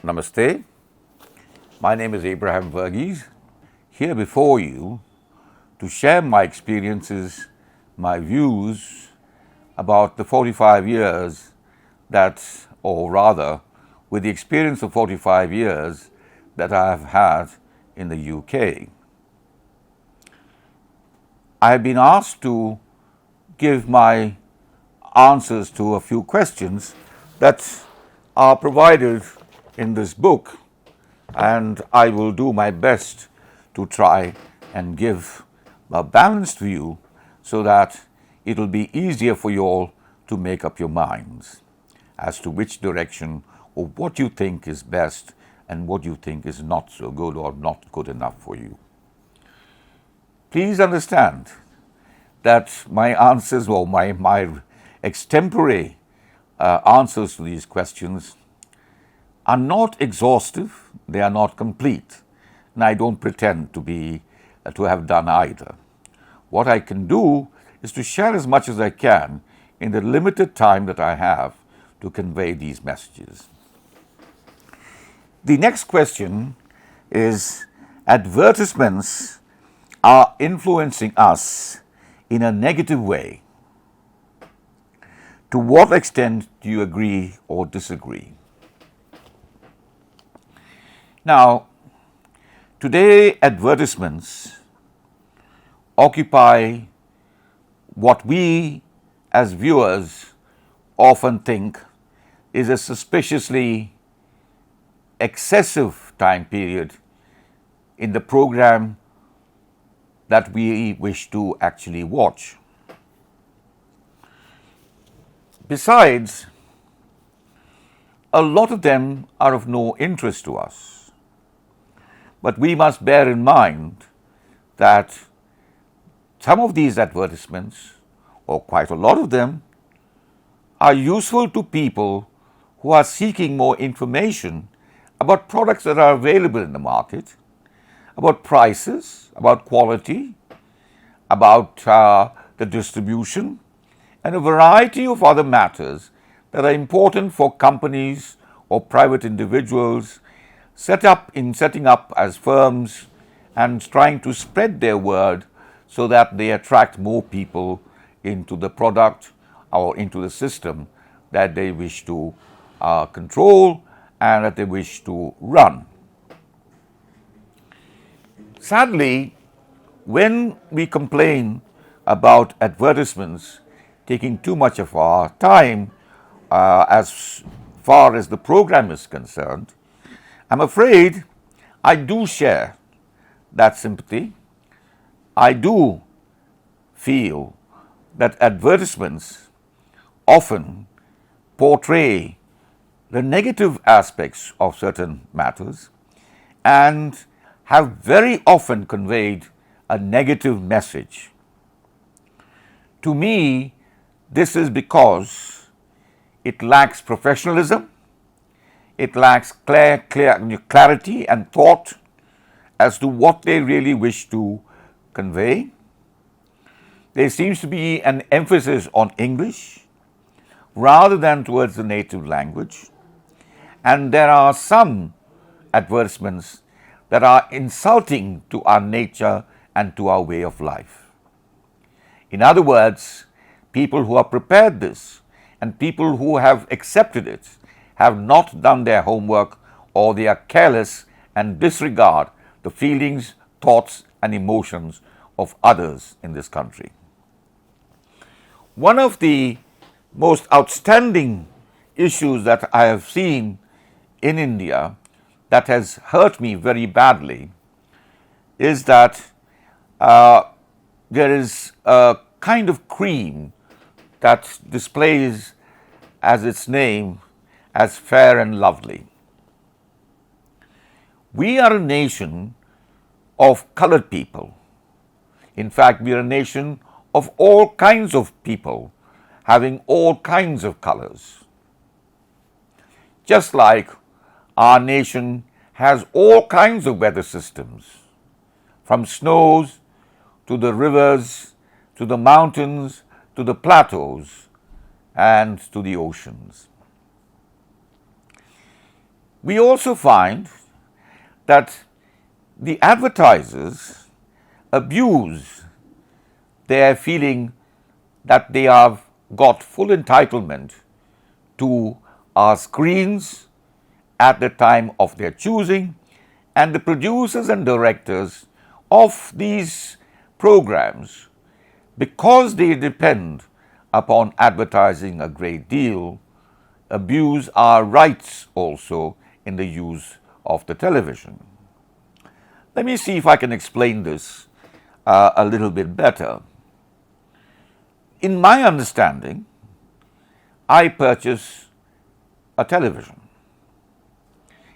Namaste. My name is Varghese, here before you to share my experiences, my views about the 45 years or rather, with the experience of 45 years that I have had in the UK. I have been asked to give my answers to a few questions that are provided in this book, and I will do my best to try and give a balanced view so that it will be easier for you all to make up your minds as to which direction or what you think is best and what you think is not so good or not good enough for you. Please understand that my answers or my extempore answers to these questions are not exhaustive, they are not complete, and I don't pretend to have done either. What I can do is to share as much as I can in the limited time that I have to convey these messages. The next question is, advertisements are influencing us in a negative way. To what extent do you agree or disagree? Now, today advertisements occupy what we as viewers often think is a suspiciously excessive time period in the program that we wish to actually watch. Besides, a lot of them are of no interest to us. But we must bear in mind that some of these advertisements, or quite a lot of them, are useful to people who are seeking more information about products that are available in the market, about prices, about quality, about the distribution, and a variety of other matters that are important for companies or private individuals setting up as firms and trying to spread their word so that they attract more people into the product or into the system that they wish to control and that they wish to run. Sadly, when we complain about advertisements taking too much of our time as far as the program is concerned, I'm afraid I do share that sympathy. I do feel that advertisements often portray the negative aspects of certain matters and have very often conveyed a negative message. To me, this is because it lacks professionalism, it lacks clarity and thought as to what they really wish to convey. There seems to be an emphasis on English rather than towards the native language. And there are some advertisements that are insulting to our nature and to our way of life. In other words, people who have prepared this and people who have accepted it have not done their homework, or they are careless and disregard the feelings, thoughts, and emotions of others in this country. One of the most outstanding issues that I have seen in India that has hurt me very badly is that there is a kind of cream that displays as its name as fair and lovely. We are a nation of colored people. In fact, we are a nation of all kinds of people having all kinds of colors. Just like our nation has all kinds of weather systems, from snows to the rivers, to the mountains, to the plateaus, and to the oceans. We also find that the advertisers abuse their feeling that they have got full entitlement to our screens at the time of their choosing, and the producers and directors of these programs, because they depend upon advertising a great deal, abuse our rights also in the use of the television. Let me see if I can explain this a little bit better. In my understanding, I purchase a television.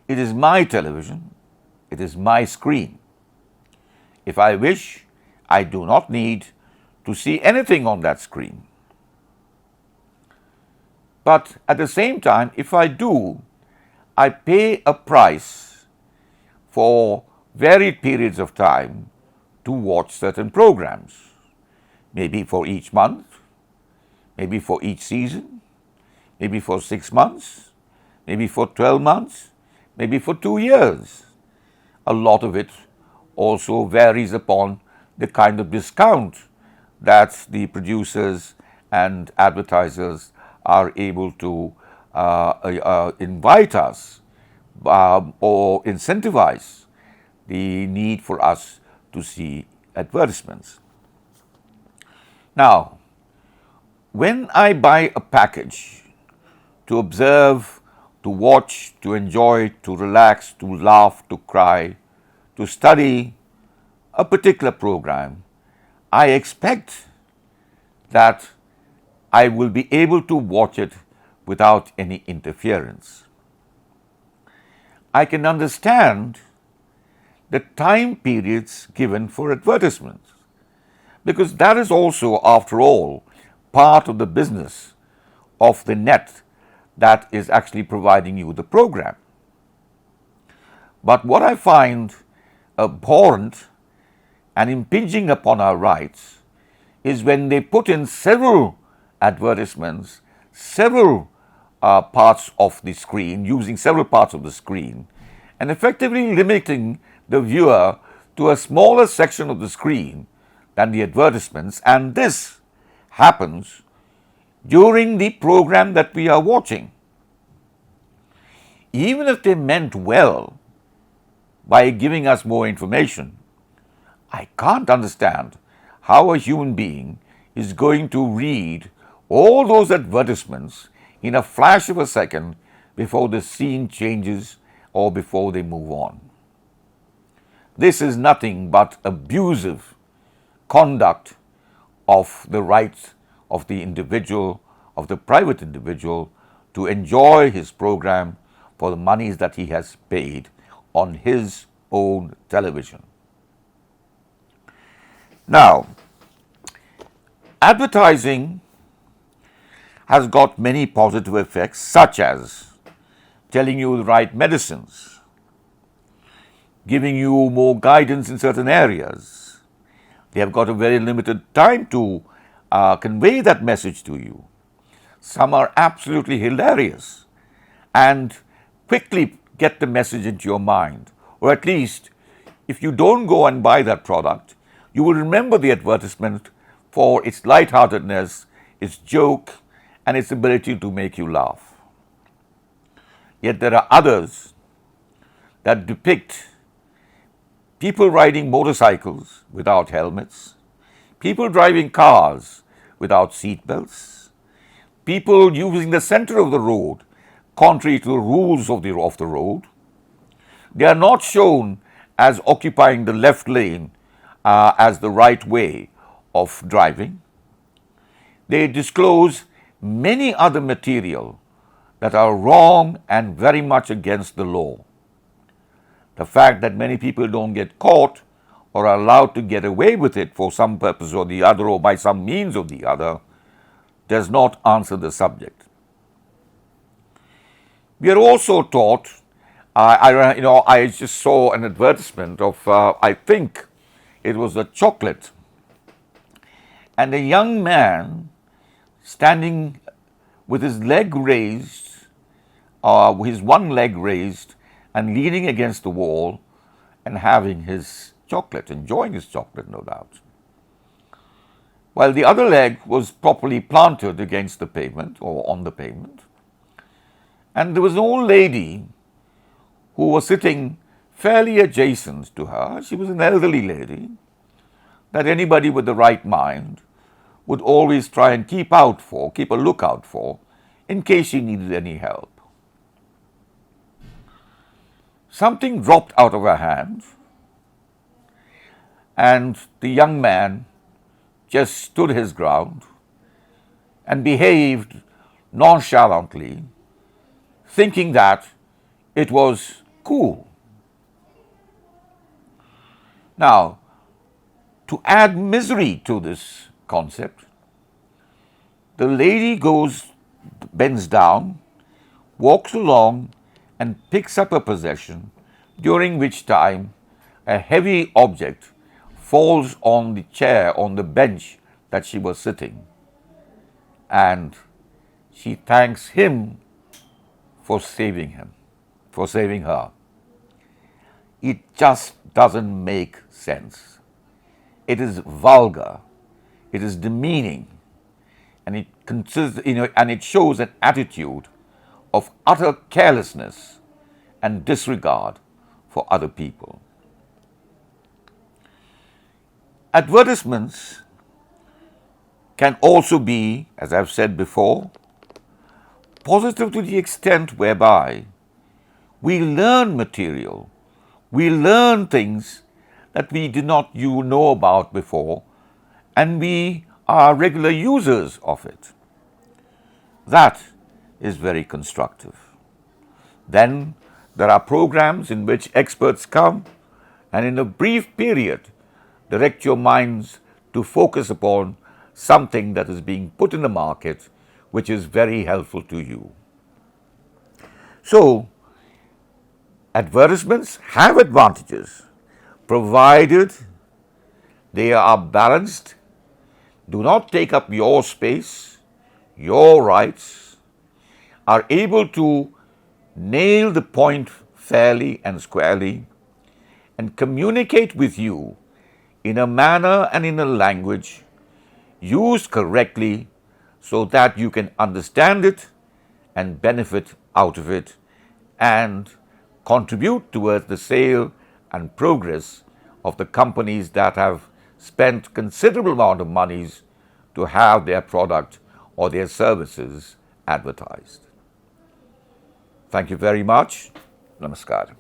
It is my television. It is my screen. If I wish, I do not need to see anything on that screen. But at the same time, if I do, I pay a price for varied periods of time to watch certain programs. Maybe for each month, maybe for each season, maybe for 6 months, maybe for 12 months, maybe for 2 years. A lot of it also varies upon the kind of discount that the producers and advertisers are able to invite us or incentivize the need for us to see advertisements. Now, when I buy a package to observe, to watch, to enjoy, to relax, to laugh, to cry, to study a particular program, I expect that I will be able to watch it without any interference. I can understand the time periods given for advertisements, because that is also, after all, part of the business of the net that is actually providing you the program. But what I find abhorrent and impinging upon our rights is when they put in several advertisements, several parts of the screen, using several parts of the screen, and effectively limiting the viewer to a smaller section of the screen than the advertisements, and this happens during the program that we are watching. Even if they meant well by giving us more information, I can't understand how a human being is going to read all those advertisements in a flash of a second before the scene changes or before they move on. This is nothing but abusive conduct of the rights of the individual, of the private individual, to enjoy his program for the monies that he has paid on his own television. Now, advertising has got many positive effects, such as telling you the right medicines, giving you more guidance in certain areas. They have got a very limited time to convey that message to you. Some are absolutely hilarious and quickly get the message into your mind. Or at least, if you don't go and buy that product, you will remember the advertisement for its lightheartedness, its joke, and its ability to make you laugh. Yet there are others that depict people riding motorcycles without helmets, people driving cars without seat belts, people using the center of the road contrary to the rules of the road. They are not shown as occupying the left lane as the right way of driving. They disclose many other material that are wrong and very much against the law. The fact that many people don't get caught or are allowed to get away with it for some purpose or the other or by some means or the other does not answer the subject. We are also taught, I just saw an advertisement of, I think it was a chocolate, and a young man standing with his leg raised, his one leg raised, and leaning against the wall and having his chocolate, enjoying his chocolate, no doubt. While the other leg was properly planted against the pavement or on the pavement. And there was an old lady who was sitting fairly adjacent to her. She was an elderly lady that anybody with the right mind would always try and keep a lookout for, in case she needed any help. Something dropped out of her hand, and the young man just stood his ground and behaved nonchalantly, thinking that it was cool. Now, to add misery to this concept, the lady bends down, walks along, and picks up a possession, during which time a heavy object falls on the chair, on the bench that she was sitting, and she thanks him for saving her. It just doesn't make sense. It is vulgar, it is demeaning, and it shows an attitude of utter carelessness and disregard for other people. Advertisements can also be, as I've said before, positive to the extent whereby we learn material, we learn things that we did not know about before, and we are regular users of it. That is very constructive. Then there are programs in which experts come and in a brief period direct your minds to focus upon something that is being put in the market, which is very helpful to you. So, advertisements have advantages, provided they are balanced, do not take up your space, your rights, are able to nail the point fairly and squarely, and communicate with you in a manner and in a language used correctly so that you can understand it and benefit out of it and contribute towards the sale and progress of the companies that have spent considerable amount of monies to have their product or their services advertised. Thank you very much. Namaskar.